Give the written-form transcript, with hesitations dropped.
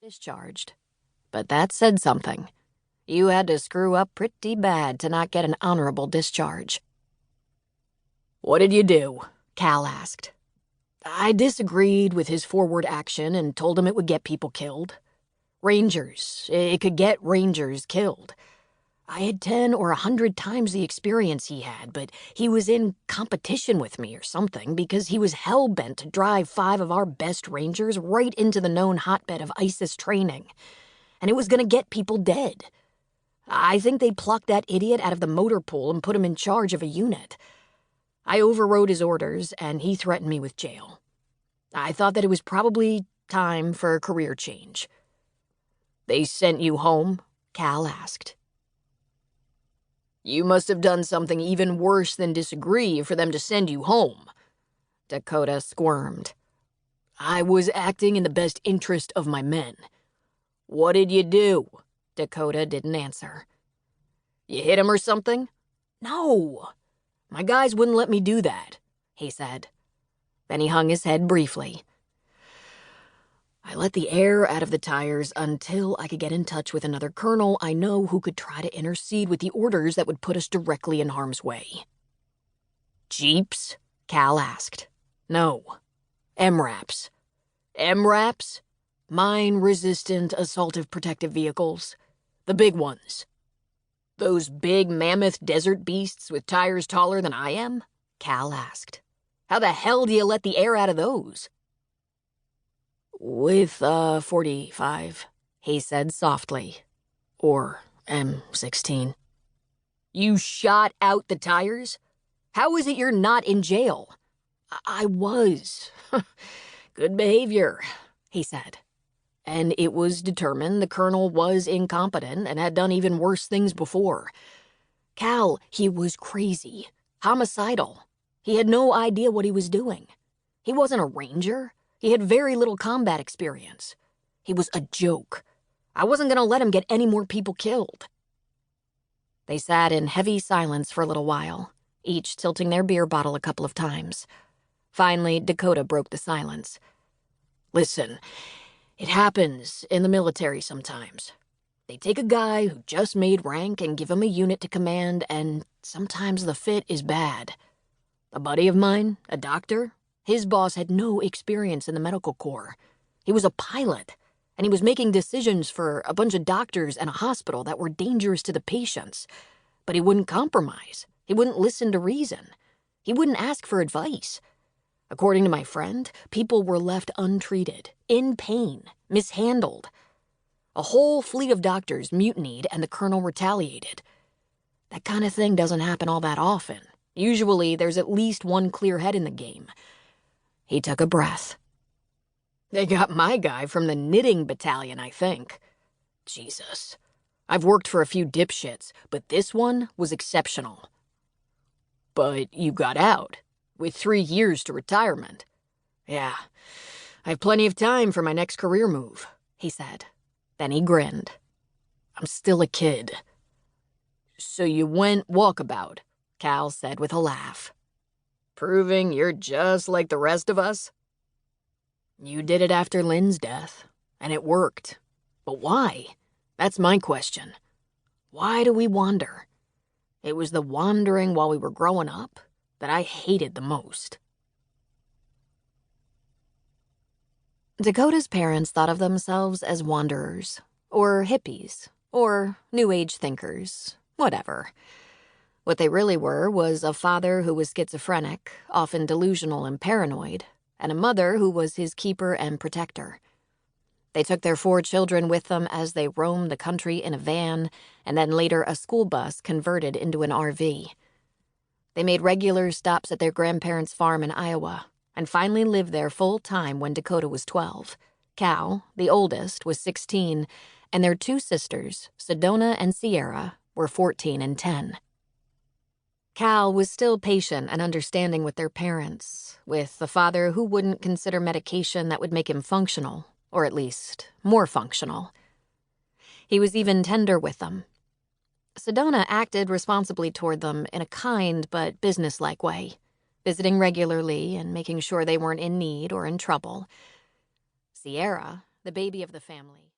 Discharged. But that said something. You had to screw up pretty bad to not get an honorable discharge. "What did you do?" Cal asked. I disagreed with his forward action and told him it would get people killed. Rangers. It could get Rangers killed. I had 10 or 100 times the experience he had, but he was in competition with me or something because he was hell-bent to drive 5 of our best Rangers right into the known hotbed of ISIS training. And it was going to get people dead. I think they plucked that idiot out of the motor pool and put him in charge of a unit. I overrode his orders, and he threatened me with jail. I thought that it was probably time for a career change. "They sent you home?" Cal asked. "You must have done something even worse than disagree for them to send you home." Dakota squirmed. "I was acting in the best interest of my men." "What did you do?" Dakota didn't answer. "You hit him or something?" "No. My guys wouldn't let me do that," he said. Then he hung his head briefly. "I let the air out of the tires until I could get in touch with another colonel I know who could try to intercede with the orders that would put us directly in harm's way." "Jeeps?" Cal asked. "No. MRAPs. MRAPs? Mine-resistant assaultive protective vehicles. The big ones." "Those big mammoth desert beasts with tires taller than I am?" Cal asked. "How the hell do you let the air out of those?" "With 45, he said softly. Or M16. "You shot out the tires? How is it you're not in jail?" I was. "Good behavior," he said. And it was determined the colonel was incompetent and had done even worse things before. Cal, he was crazy. Homicidal. He had no idea what he was doing. He wasn't a ranger. He had very little combat experience. He was a joke. I wasn't going to let him get any more people killed. They sat in heavy silence for a little while, each tilting their beer bottle a couple of times. Finally, Dakota broke the silence. "Listen, it happens in the military sometimes. They take a guy who just made rank and give him a unit to command, and sometimes the fit is bad. A buddy of mine, a doctor, his boss had no experience in the medical corps. He was a pilot, and he was making decisions for a bunch of doctors and a hospital that were dangerous to the patients. But he wouldn't compromise. He wouldn't listen to reason. He wouldn't ask for advice. According to my friend, people were left untreated, in pain, mishandled. A whole fleet of doctors mutinied and the colonel retaliated. That kind of thing doesn't happen all that often. Usually there's at least one clear head in the game." He took a breath. "They got my guy from the knitting battalion, I think. Jesus. I've worked for a few dipshits, but this one was exceptional." "But you got out, with 3 years to retirement." "Yeah, I have plenty of time for my next career move," he said. Then he grinned. "I'm still a kid." "So you went walkabout," Cal said with a laugh. "Proving you're just like the rest of us?" "You did it after Lynn's death, and it worked. But why? That's my question. Why do we wander? It was the wandering while we were growing up that I hated the most." Dakota's parents thought of themselves as wanderers, or hippies, or New Age thinkers, whatever. What they really were was a father who was schizophrenic, often delusional and paranoid, and a mother who was his keeper and protector. They took their 4 children with them as they roamed the country in a van, and then later a school bus converted into an RV. They made regular stops at their grandparents' farm in Iowa, and finally lived there full-time when Dakota was 12. Cal, the oldest, was 16, and their 2 sisters, Sedona and Sierra, were 14 and 10. Cal was still patient and understanding with their parents, with the father who wouldn't consider medication that would make him functional, or at least more functional. He was even tender with them. Sedona acted responsibly toward them in a kind but businesslike way, visiting regularly and making sure they weren't in need or in trouble. Sierra, the baby of the family.